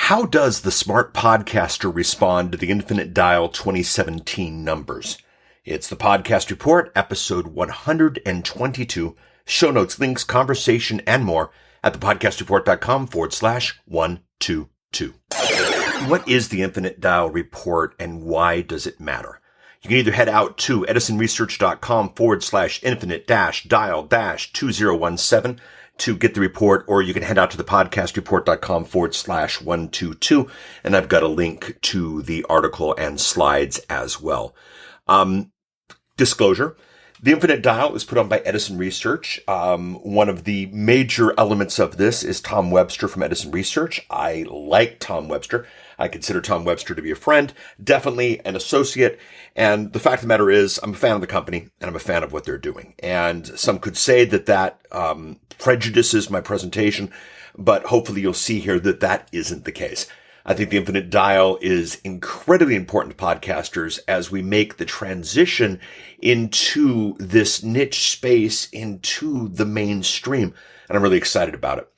How does the smart podcaster respond to the Infinite Dial 2017 numbers? It's the Podcast Report, episode 122. Show notes, links, conversation, and more at thepodcastreport.com/122. What is the Infinite Dial Report and why does it matter? You can either head out to edisonresearch.com/infinite-dial-2017 to get the report, or you can head out to the podcastreport.com/122. And I've got a link to the article and slides as well. Disclosure. The Infinite Dial is put on by Edison Research. One of the major elements of this is Tom Webster from Edison Research. I like Tom Webster. I consider Tom Webster to be a friend, definitely an associate. And the fact of the matter is, I'm a fan of the company and I'm a fan of what they're doing. And some could say that prejudices my presentation, but hopefully you'll see here that that isn't the case. I think the Infinite Dial is incredibly important to podcasters as we make the transition into this niche space, into the mainstream. And I'm really excited about it.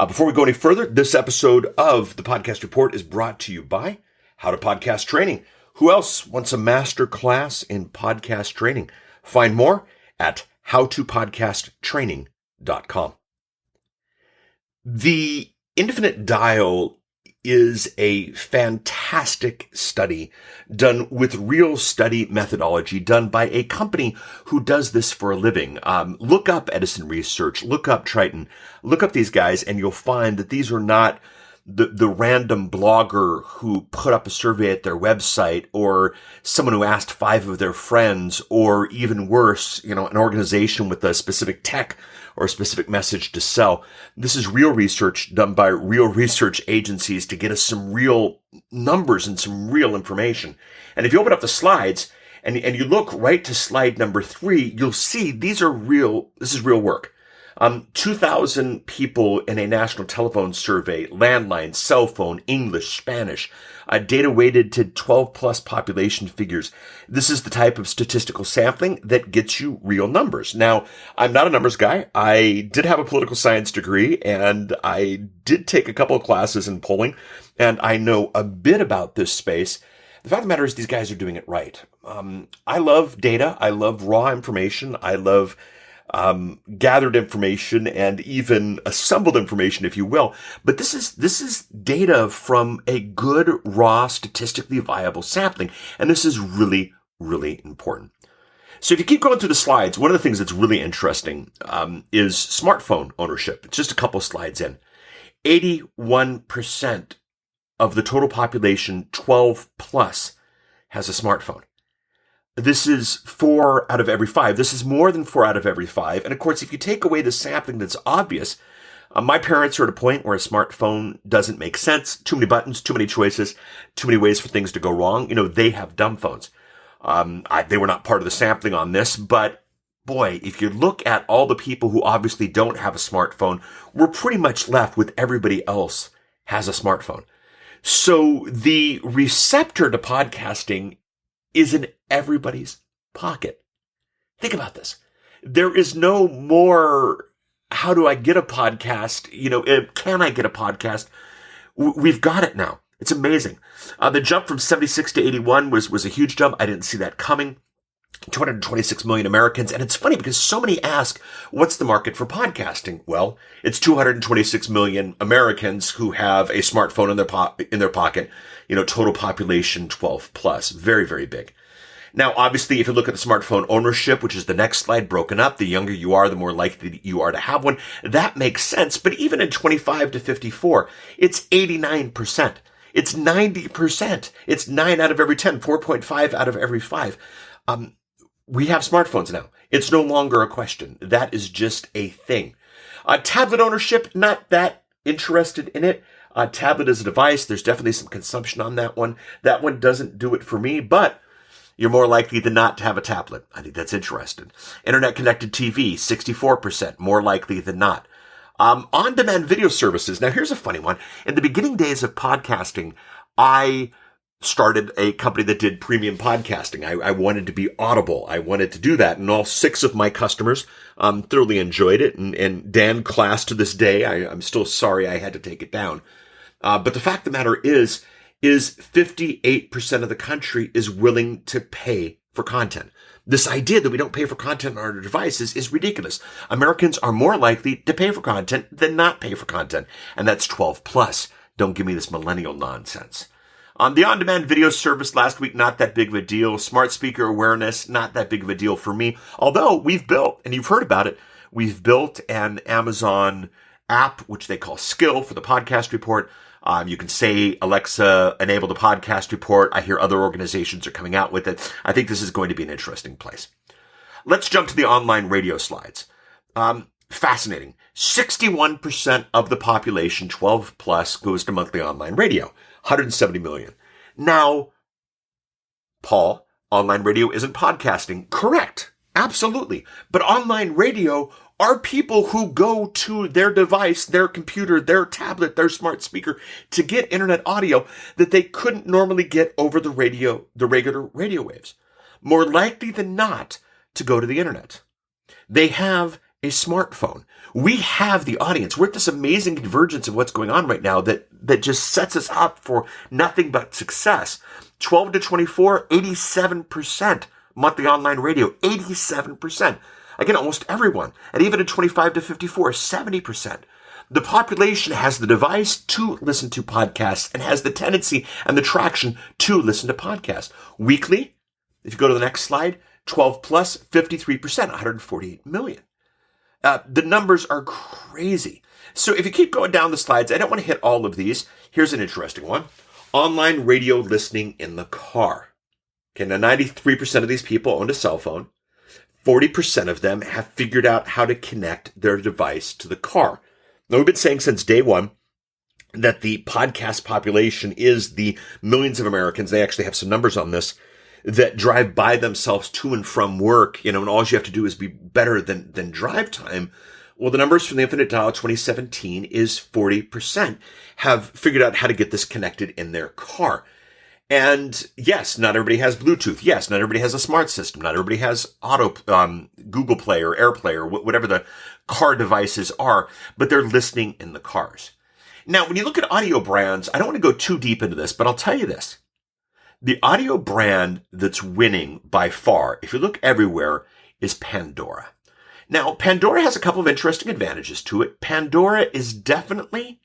Before we go any further, this episode of the Podcast Report is brought to you by How to Podcast Training. Who else wants a master class in podcast training? Find more at howtopodcasttraining.com. The Infinite Dial is a fantastic study done with real study methodology done by a company who does this for a living. Look up Edison Research, look up Triton, look up these guys, and you'll find that these are not the random blogger who put up a survey at their website, or someone who asked 5 of their friends, or even worse, an organization with a specific tech or a specific message to sell. This is real research done by real research agencies to get us some real numbers and some real information. And if you open up the slides and you look right to slide number 3, you'll see this is real work. 2,000 people in a national telephone survey, landline, cell phone, English, Spanish, data weighted to 12 plus population figures. This is the type of statistical sampling that gets you real numbers. Now, I'm not a numbers guy. I did have a political science degree and I did take a couple of classes in polling, and I know a bit about this space. The fact of the matter is these guys are doing it right. I love data. I love raw information. I love gathered information and even assembled information, if you will. But this is data from a good, raw, statistically viable sampling. And this is really, really important. So if you keep going through the slides, one of the things that's really interesting is smartphone ownership. It's just a couple slides in. 81% of the total population, 12 plus, has a smartphone. This is 4 out of every 5. This is more than 4 out of every 5. And of course, if you take away the sampling that's obvious, my parents are at a point where a smartphone doesn't make sense. Too many buttons, too many choices, too many ways for things to go wrong. They have dumb phones. They were not part of the sampling on this, but boy, if you look at all the people who obviously don't have a smartphone, we're pretty much left with everybody else has a smartphone. So the receptor to podcasting is in everybody's pocket. Think about this. There is no more, how do I get a podcast? Can I get a podcast? We've got it now. It's amazing. The jump from 76 to 81 was a huge jump. I didn't see that coming. 226 million Americans. And it's funny because so many ask, what's the market for podcasting? Well, it's 226 million Americans who have a smartphone in their pocket, total population 12 plus. Very, very big. Now, obviously, if you look at the smartphone ownership, which is the next slide broken up, the younger you are, the more likely you are to have one. That makes sense. But even in 25 to 54, it's 89%. It's 90%. It's 9 out of every 10, 4.5 out of every 5. We have smartphones now. It's no longer a question. That is just a thing. Tablet ownership, not that interested in it. Tablet as a device, there's definitely some consumption on that one. That one doesn't do it for me, but you're more likely than not to have a tablet. I think that's interesting. Internet connected TV, 64%, more likely than not. On-demand video services. Now, here's a funny one. In the beginning days of podcasting, I started a company that did premium podcasting. I wanted to be Audible. I wanted to do that. And all 6 of my customers thoroughly enjoyed it. And Dan Class to this day, I'm still sorry I had to take it down. But the fact of the matter is 58% of the country is willing to pay for content. This idea that we don't pay for content on our devices is ridiculous. Americans are more likely to pay for content than not pay for content. And that's 12 plus. Don't give me this millennial nonsense. The on-demand video service last week, not that big of a deal. Smart speaker awareness, not that big of a deal for me. Although we've built, and you've heard about it, we've built an Amazon app, which they call Skill for the podcast report. You can say, Alexa, enable the podcast report. I hear other organizations are coming out with it. I think this is going to be an interesting place. Let's jump to the online radio slides. Fascinating. 61% of the population, 12 plus, goes to monthly online radio. 170 million. Now, Paul, online radio isn't podcasting. Correct. Absolutely. But online radio are people who go to their device, their computer, their tablet, their smart speaker to get internet audio that they couldn't normally get over the radio, the regular radio waves. More likely than not to go to the internet. They have a smartphone. We have the audience. We're at this amazing convergence of what's going on right now that just sets us up for nothing but success. 12 to 24, 87% monthly online radio, 87%. Again, almost everyone. And even at 25 to 54, 70%. The population has the device to listen to podcasts and has the tendency and the traction to listen to podcasts. Weekly, if you go to the next slide, 12 plus, 53%, 148 million. The numbers are crazy. So if you keep going down the slides, I don't want to hit all of these. Here's an interesting one. Online radio listening in the car. Okay, now 93% of these people own a cell phone. 40% of them have figured out how to connect their device to the car. Now, we've been saying since day one that the podcast population is the millions of Americans. They actually have some numbers on this that drive by themselves to and from work, and all you have to do is be better than drive time. Well, the numbers from the Infinite Dial 2017 is 40% have figured out how to get this connected in their car. And yes, not everybody has Bluetooth. Yes, not everybody has a smart system. Not everybody has Google Play or AirPlay or whatever the car devices are, but they're listening in the cars. Now, when you look at audio brands, I don't want to go too deep into this, but I'll tell you this. The audio brand that's winning by far, if you look everywhere, is Pandora. Now, Pandora has a couple of interesting advantages to it. Pandora is definitely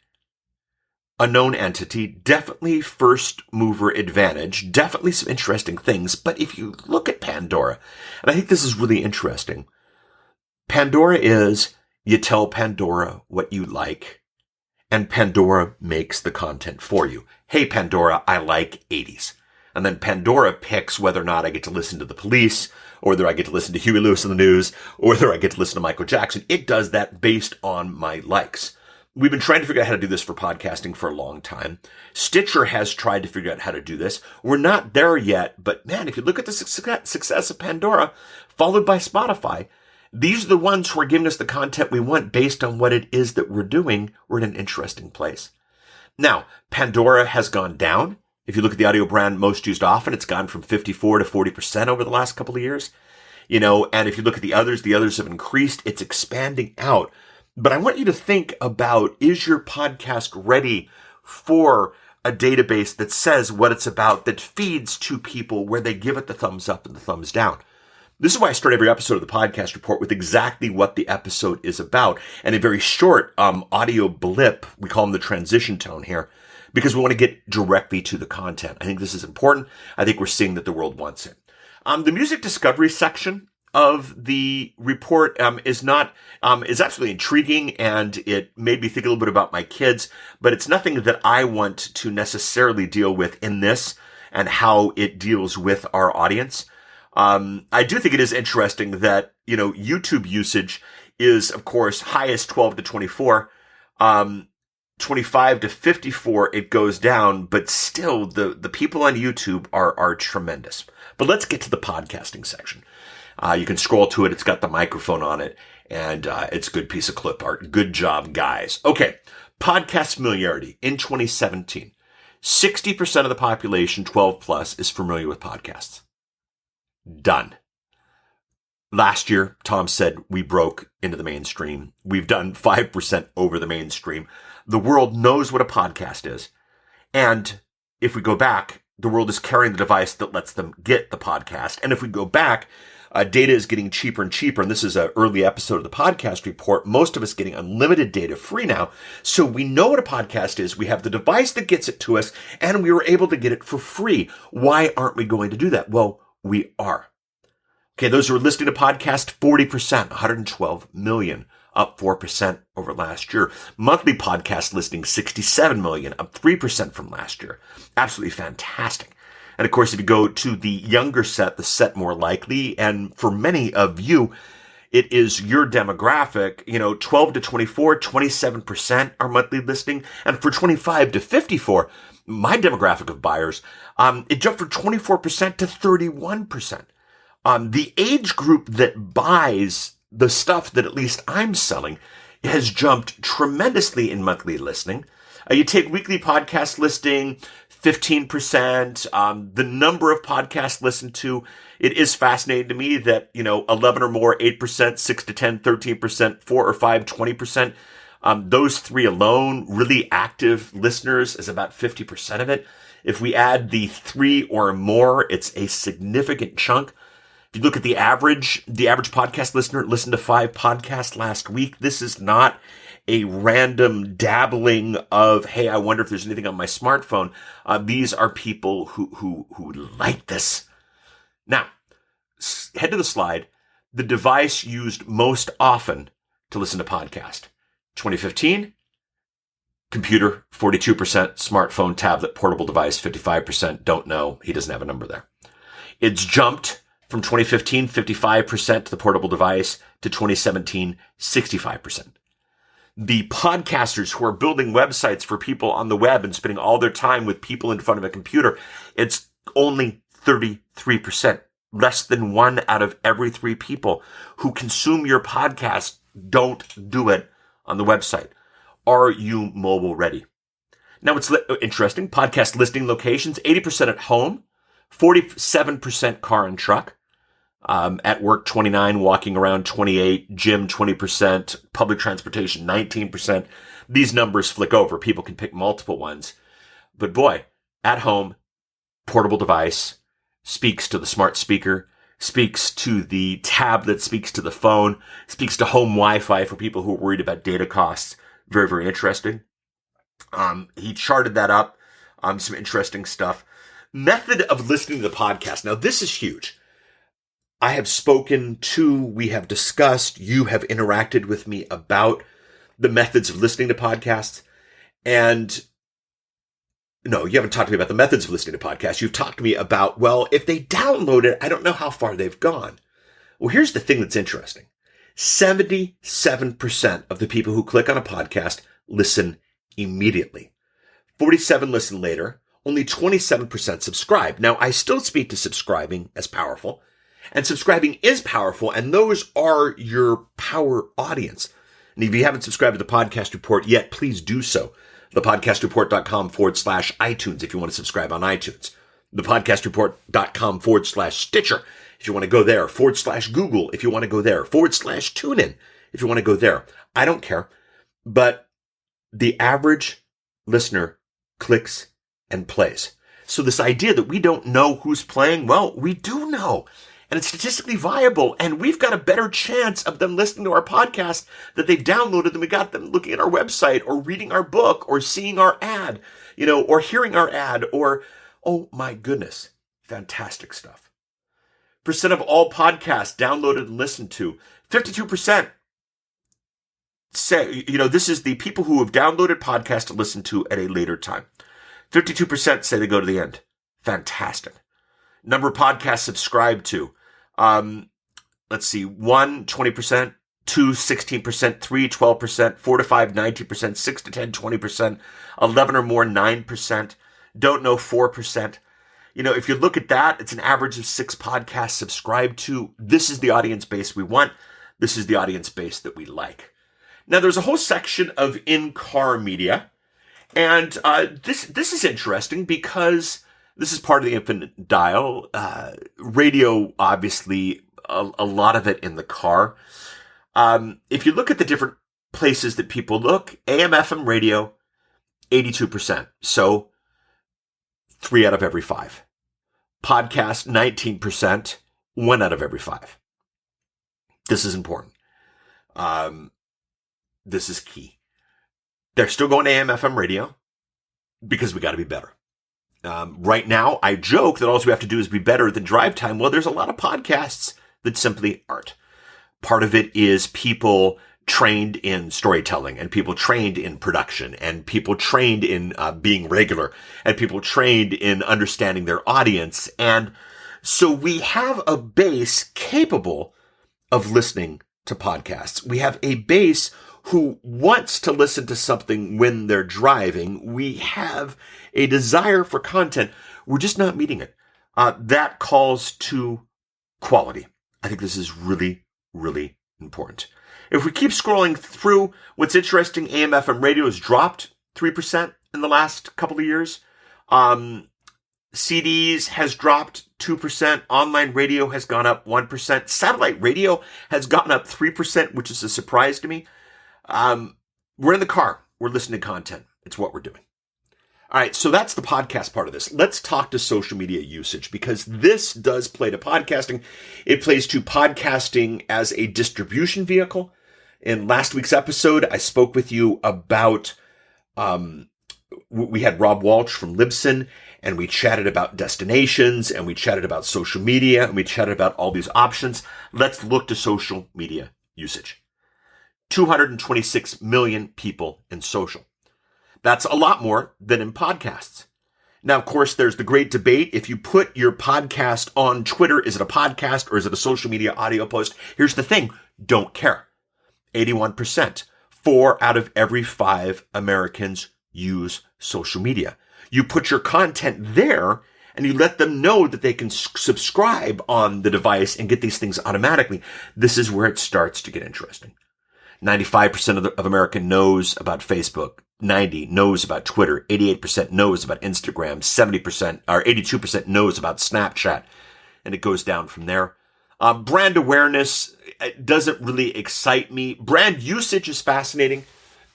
a known entity, definitely first mover advantage, definitely some interesting things. But if you look at Pandora, and I think this is really interesting, Pandora is, you tell Pandora what you like, and Pandora makes the content for you. Hey, Pandora, I like 80s. And then Pandora picks whether or not I get to listen to the Police, or whether I get to listen to Huey Lewis in the News, or whether I get to listen to Michael Jackson. It does that based on my likes. We've been trying to figure out how to do this for podcasting for a long time. Stitcher has tried to figure out how to do this. We're not there yet, but man, if you look at the success of Pandora, followed by Spotify, these are the ones who are giving us the content we want based on what it is that we're doing. We're in an interesting place. Now, Pandora has gone down. If you look at the audio brand most used often, it's gone from 54 to 40% over the last couple of years. And if you look at the others have increased. It's expanding out. But I want you to think about, is your podcast ready for a database that says what it's about, that feeds to people where they give it the thumbs up and the thumbs down? This is why I start every episode of the podcast report with exactly what the episode is about, and a very short audio blip. We call them the transition tone here, because we want to get directly to the content. I think this is important. I think we're seeing that the world wants it. The music discovery section of the report is absolutely intriguing, and it made me think a little bit about my kids, but it's nothing that I want to necessarily deal with in this and how it deals with our audience. I do think it is interesting that, YouTube usage is, of course, highest 12 to 24, 25 to 54, it goes down, but still the people on YouTube are tremendous. But let's get to the podcasting section. You can scroll to it. It's got the microphone on it, and it's a good piece of clip art. Good job, guys. Okay. Podcast familiarity in 2017. 60% of the population, 12 plus, is familiar with podcasts. Done. Last year, Tom said we broke into the mainstream. We've done 5% over the mainstream. The world knows what a podcast is. And if we go back, the world is carrying the device that lets them get the podcast. And if we go back, data is getting cheaper and cheaper. And this is an early episode of the podcast report. Most of us getting unlimited data free now. So we know what a podcast is. We have the device that gets it to us, and we were able to get it for free. Why aren't we going to do that? Well, we are. Okay, those who are listening to podcast, 40%, 112 million, up 4% over last year. Monthly podcast listening, 67 million, up 3% from last year. Absolutely fantastic. And of course, if you go to the younger set, the set more likely, and for many of you, it is your demographic, 12 to 24, 27% are monthly listening. And for 25 to 54, my demographic of buyers, it jumped from 24% to 31%. The age group that buys the stuff that at least I'm selling has jumped tremendously in monthly listening. You take weekly podcast listing, 15%. The number of podcasts listened to, it is fascinating to me that, 11 or more, 8%, 6 to 10, 13%, 4 or 5, 20%. Those three alone, really active listeners, is about 50% of it. If we add the 3 or more, it's a significant chunk. If you look at the average podcast listener listened to 5 podcasts last week. This is not a random dabbling of, hey, I wonder if there's anything on my smartphone. These are people who like this. Now, head to the slide. The device used most often to listen to podcast. 2015, computer, 42%, smartphone, tablet, portable device, 55%. Don't know. He doesn't have a number there. It's jumped from 2015, 55% to the portable device, to 2017, 65%. The podcasters who are building websites for people on the web and spending all their time with people in front of a computer, it's only 33%. Less than 1 out of every 3 people who consume your podcast don't do it on the website. Are you mobile ready? Now, it's interesting. Podcast listening locations, 80% at home, 47% car and truck. At work, 29, walking around, 28, gym, 20%, public transportation, 19%. These numbers flick over. People can pick multiple ones. But boy, at home, portable device, speaks to the smart speaker, speaks to the tablet, speaks to the phone, speaks to home Wi-Fi for people who are worried about data costs. Very, very interesting. He charted that up. Some interesting stuff. Method of listening to the podcast. Now, this is huge. I have spoken to, we have discussed, you have interacted with me about the methods of listening to podcasts. And no, you haven't talked to me about the methods of listening to podcasts. You've talked to me about, well, if they download it, I don't know how far they've gone. Well, here's the thing that's interesting. 77% of the people who click on a podcast listen immediately. 47 listen later. Only 27% subscribe. Now, I still speak to subscribing as powerful. And subscribing is powerful, and those are your power audience. And if you haven't subscribed to the podcast report yet, please do so. thepodcastreport.com/iTunes if you want to subscribe on iTunes. thepodcastreport.com/Stitcher if you want to go there, /Google if you want to go there, /TuneIn if you want to go there. I don't care. But the average listener clicks and plays. So this idea that we don't know who's playing, well, we do know. And it's statistically viable, and we've got a better chance of them listening to our podcast that they've downloaded than we got them looking at our website or reading our book or seeing our ad, or hearing our ad or, oh my goodness, fantastic stuff. Percent of all podcasts downloaded and listened to, 52% say, this is the people who have downloaded podcasts to listen to at a later time. 52% say they go to the end. Fantastic. Number of podcasts subscribed to. Let's see, 1, 20%, 2, 16%, 3, 12%, 4 to 5, 19%, 6 to 10, 20%, 11 or more, 9%, don't know, 4%. If you look at that, it's an average of 6 podcasts subscribed to. This is the audience base we want. This is the audience base that we like. Now, there's a whole section of in-car media, and this is interesting because this is part of the infinite dial. Radio, obviously, a lot of it in the car. If you look at the different places that people look, AM, FM radio, 82%. So 3 out of every 5. Podcast, 19%, 1 out of every 5. This is important. This is key. They're still going to AM, FM radio because we got to be better. Right now, I joke that all we have to do is be better than drive time. Well, there's a lot of podcasts that simply aren't. Part of it is people trained in storytelling and people trained in production and people trained in being regular and people trained in understanding their audience. And so we have a base capable of listening to podcasts. We have a base who wants to listen to something when they're driving. We have a desire for content. We're just not meeting it. That calls to quality. I think this is really, really important. If we keep scrolling through, what's interesting, AM, FM radio has dropped 3% in the last couple of years. CDs has dropped 2%. Online radio has gone up 1%. Satellite radio has gone up 3%, which is a surprise to me. We're in the car. We're listening to content. It's what we're doing. All right. So that's the podcast part of this. Let's talk to social media usage because this does play to podcasting. It plays to podcasting as a distribution vehicle. In last week's episode, I spoke with you about, we had Rob Walsh from Libsyn and we chatted about destinations and we chatted about social media and we chatted about all these options. Let's look to social media usage. 226 million people in social. That's a lot more than in podcasts. Now, of course, there's the great debate. If you put your podcast on Twitter, is it a podcast or is it a social media audio post? Here's the thing. Don't care. 81%. 4 out of every 5 Americans use social media. You put your content there and you let them know that they can subscribe on the device and get these things automatically. This is where it starts to get interesting. 95% of America knows about Facebook. 90% knows about Twitter. 88% knows about Instagram. 70% or 82% knows about Snapchat. And it goes down from there. Brand awareness doesn't really excite me. Brand usage is fascinating.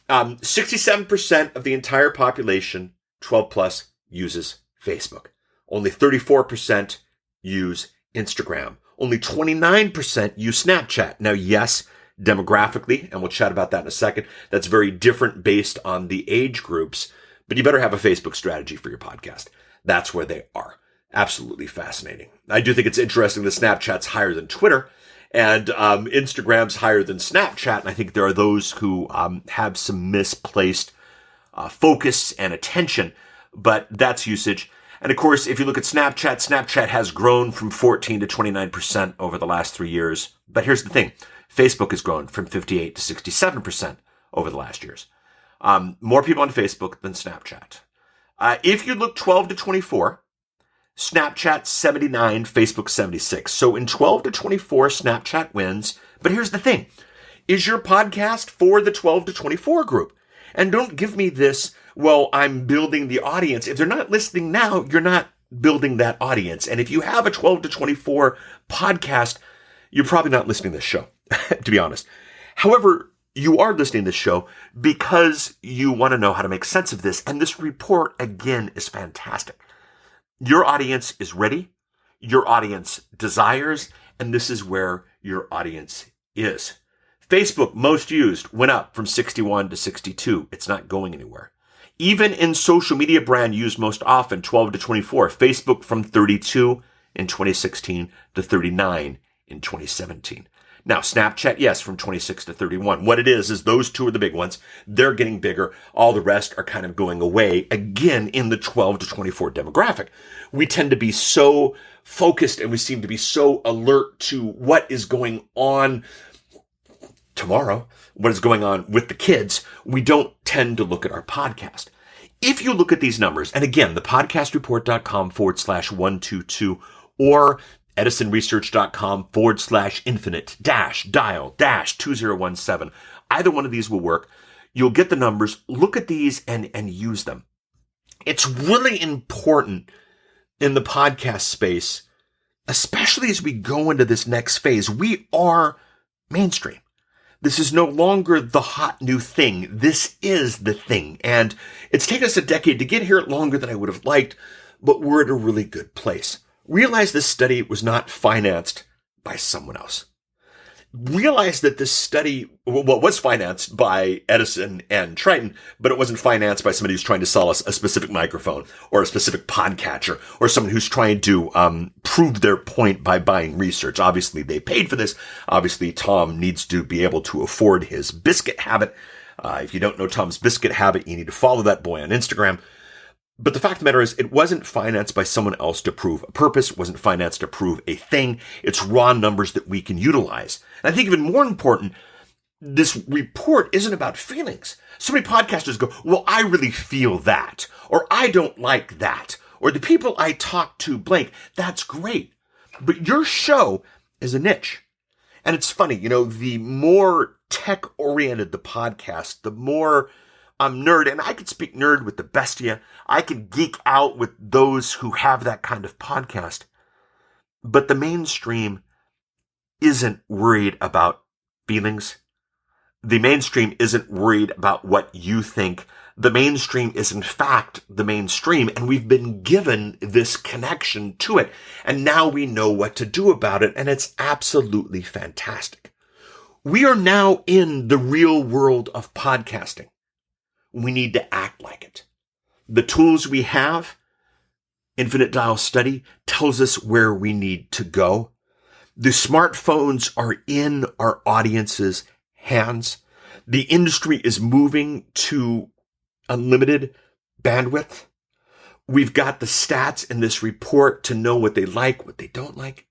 67% of the entire population, 12 plus, uses Facebook. Only 34% use Instagram. Only 29% use Snapchat. Now, yes, demographically, and we'll chat about that in a second, that's very different based on the age groups, but you better have a Facebook strategy for your podcast. That's where they are. Absolutely fascinating. I do think it's interesting that Snapchat's higher than Twitter and Instagram's higher than Snapchat. And I think there are those who have some misplaced focus and attention, but that's usage. And of course, if you look at Snapchat, Snapchat has grown from 14 to 29% over the last 3 years. But here's the thing. Facebook has grown from 58 to 67% over the last years. More people on Facebook than Snapchat. If you look 12 to 24, Snapchat 79, Facebook 76. So in 12 to 24, Snapchat wins. But here's the thing. Is your podcast for the 12 to 24 group? And don't give me this, well, I'm building the audience. If they're not listening now, you're not building that audience. And if you have a 12 to 24 podcast, you're probably not listening to this show, to be honest. However, you are listening to this show because you want to know how to make sense of this. And this report, again, is fantastic. Your audience is ready. Your audience desires. And this is where your audience is. Facebook, most used, went up from 61 to 62. It's not going anywhere. Even in social media brand used most often, 12 to 24, Facebook from 32 in 2016 to 39 in 2017. Now, Snapchat, yes, from 26 to 31. What it is those two are the big ones. They're getting bigger. All the rest are kind of going away, again, in the 12 to 24 demographic. We tend to be so focused and we seem to be so alert to what is going on tomorrow, what is going on with the kids. We don't tend to look at our podcast. If you look at these numbers, and again, the podcastreport.com/122 or edisonresearch.com/infinite-dial-2017. Either one of these will work. You'll get the numbers. Look at these and use them. It's really important in the podcast space, especially as we go into this next phase. We are mainstream. This is no longer the hot new thing. This is the thing. And it's taken us a decade to get here, longer than I would have liked, but we're at a really good place. Realize this study was not financed by someone else. Realize that this study, was financed by Edison and Triton, but it wasn't financed by somebody who's trying to sell us a specific microphone or a specific podcatcher or someone who's trying to prove their point by buying research. Obviously, they paid for this. Obviously, Tom needs to be able to afford his biscuit habit. If you don't know Tom's biscuit habit, you need to follow that boy on Instagram. But the fact of the matter is, it wasn't financed by someone else to prove a purpose, wasn't financed to prove a thing. It's raw numbers that we can utilize. And I think even more important, this report isn't about feelings. So many podcasters go, well, I really feel that, or I don't like that, or the people I talk to blank. That's great. But your show is a niche. And it's funny, the more tech-oriented the podcast, the more I'm nerd, and I can speak nerd with the best of you. I can geek out with those who have that kind of podcast. But the mainstream isn't worried about feelings. The mainstream isn't worried about what you think. The mainstream is, in fact, the mainstream, and we've been given this connection to it. And now we know what to do about it, and it's absolutely fantastic. We are now in the real world of podcasting. We need to act like it. The tools we have, Infinite Dial Study, tells us where we need to go. The smartphones are in our audience's hands. The industry is moving to unlimited bandwidth. We've got the stats in this report to know what they like, what they don't like.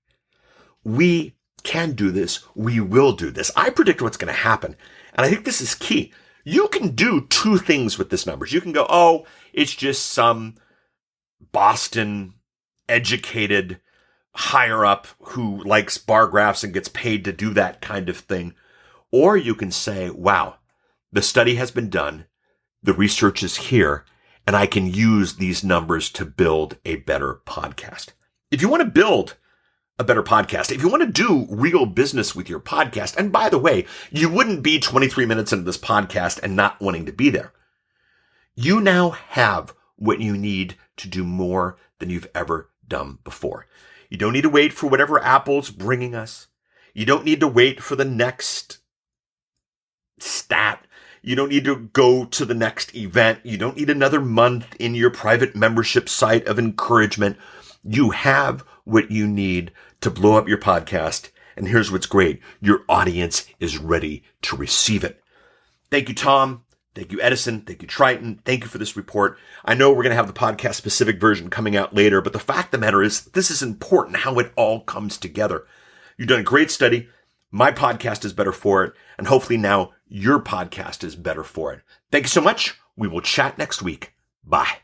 We can do this. We will do this. I predict what's going to happen. And I think this is key. You can do two things with this numbers. You can go, oh, it's just some Boston educated higher up who likes bar graphs and gets paid to do that kind of thing. Or you can say, wow, the study has been done. The research is here, and I can use these numbers to build a better podcast. If you want to build a better podcast, if you want to do real business with your podcast, and by the way, you wouldn't be 23 minutes into this podcast and not wanting to be there. You now have what you need to do more than you've ever done before. You don't need to wait for whatever Apple's bringing us. You don't need to wait for the next stat. You don't need to go to the next event. You don't need another month in your private membership site of encouragement. You have what you need to blow up your podcast. And here's what's great. Your audience is ready to receive it. Thank you, Tom. Thank you, Edison. Thank you, Triton. Thank you for this report. I know we're going to have the podcast specific version coming out later, but the fact of the matter is this is important, how it all comes together. You've done a great study. My podcast is better for it. And hopefully now your podcast is better for it. Thank you so much. We will chat next week. Bye.